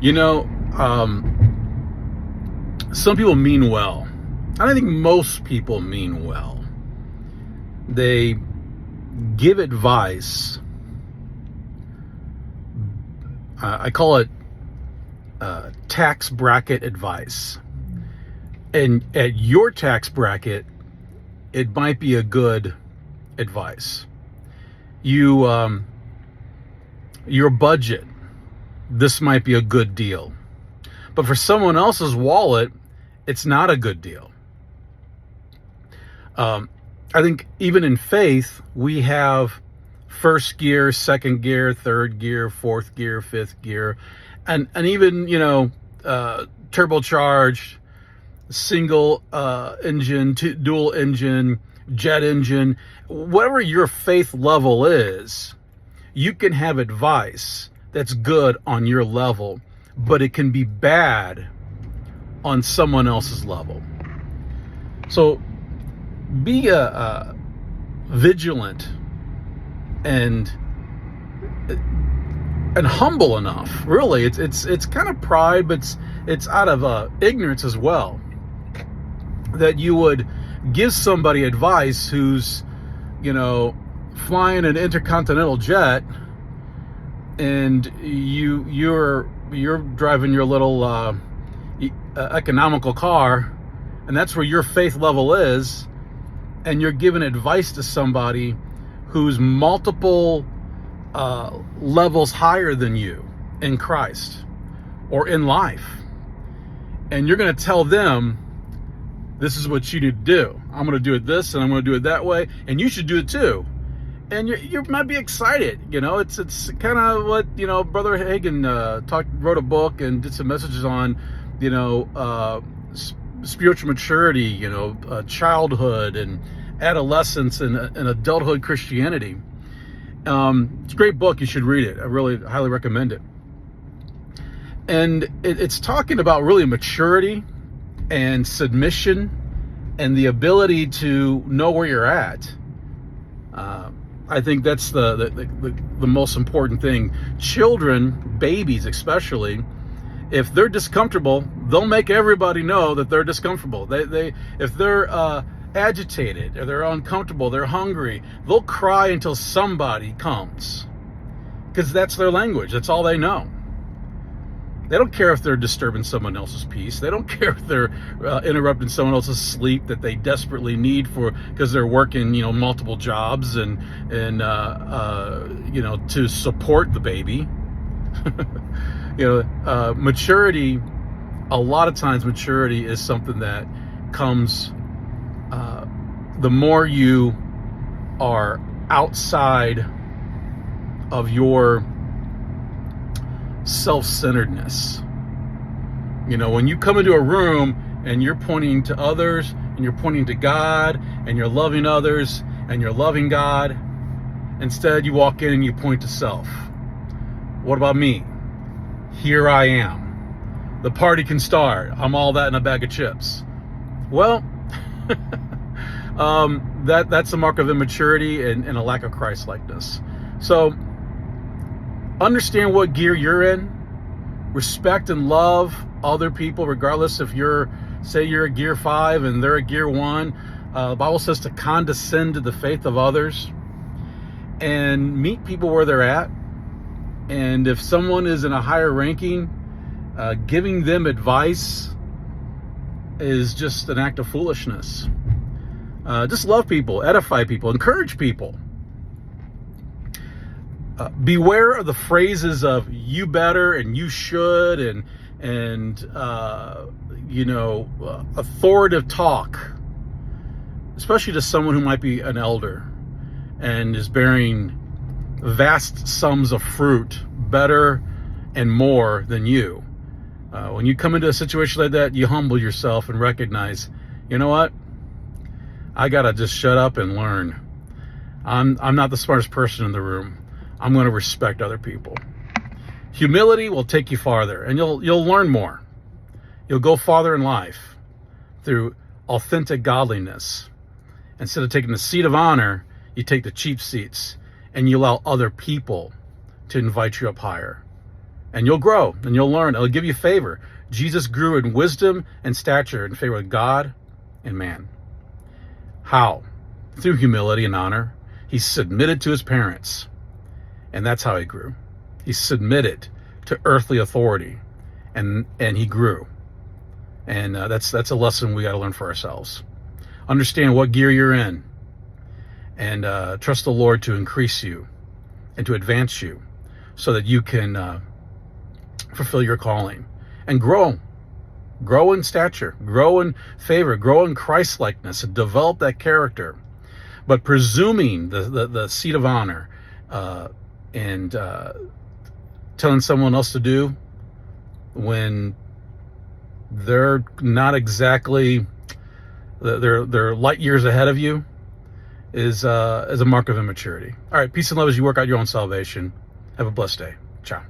You know, some people mean well. I think most people mean well. They give advice. I call it tax bracket advice. And at your tax bracket, it might be a good advice. Your budget, this might be a good deal. But for someone else's wallet, it's not a good deal. I think even in faith, we have first gear, second gear, third gear, fourth gear, fifth gear, and even, turbocharged, single engine, dual engine, jet engine, whatever your faith level is, you can have advice that's good on your level, but it can be bad on someone else's level. So be vigilant and humble enough. Really, it's kind of pride, but it's out of ignorance as well, that you would give somebody advice who's, flying an intercontinental jet, and you're driving your little economical car, and that's where your faith level is, and you're giving advice to somebody who's multiple levels higher than you in Christ or in life, and you're going to tell them, this is what you need to do. I'm going to do it this, and I'm going to do it that way, and you should do it too. And you might be excited. It's kind of what, Brother Hagin wrote a book and did some messages on, spiritual maturity, childhood and adolescence and adulthood Christianity. It's a great book. You should read it. I really highly recommend it. And it's talking about really maturity and submission and the ability to know where you're at. I think that's the most important thing. Children, babies especially, if they're discomfortable, they'll make everybody know that they're discomfortable. If they're agitated or they're uncomfortable, they're hungry, they'll cry until somebody comes, because that's their language. That's all they know. They don't care if they're disturbing someone else's peace. They don't care if they're interrupting someone else's sleep that they desperately need because they're working, multiple jobs and to support the baby. Maturity. A lot of times, maturity is something that comes the more you are outside of your self-centeredness. When you come into a room and you're pointing to others and you're pointing to God and you're loving others and you're loving God, instead you walk in and you point to self. What about me? Here I am. The party can start. I'm all that in a bag of chips. Well, that's a mark of immaturity and a lack of Christ-likeness. So understand what gear you're in. Respect and love other people, regardless if you're a gear 5 and they're a gear 1. The Bible says to condescend to the faith of others and meet people where they're at. And if someone is in a higher ranking, giving them advice is just an act of foolishness. Just love people, edify people, encourage people. Beware of the phrases of "you better" and "you should" and authoritative talk, especially to someone who might be an elder and is bearing vast sums of fruit, better and more than you. When you come into a situation like that, you humble yourself and recognize, you know what? I gotta just shut up and learn. I'm not the smartest person in the room. I'm going to respect other people. Humility will take you farther, and you'll learn more. You'll go farther in life through authentic godliness. Instead of taking the seat of honor, you take the cheap seats, and you allow other people to invite you up higher. and you'll grow and you'll learn. It'll give you favor. Jesus grew in wisdom and stature in favor of God and man. How? Through humility and honor. He submitted to his parents, and that's how he grew. He submitted to earthly authority, and he grew. And that's a lesson we got to learn for ourselves. Understand what gear you're in, and trust the Lord to increase you and to advance you so that you can fulfill your calling and grow in stature, grow in favor, grow in Christ-likeness, and develop that character. But presuming the seat of honor and telling someone else to do when they're not exactly, they're light years ahead of you is a mark of immaturity. All right, peace and love as you work out your own salvation. Have a blessed day. Ciao.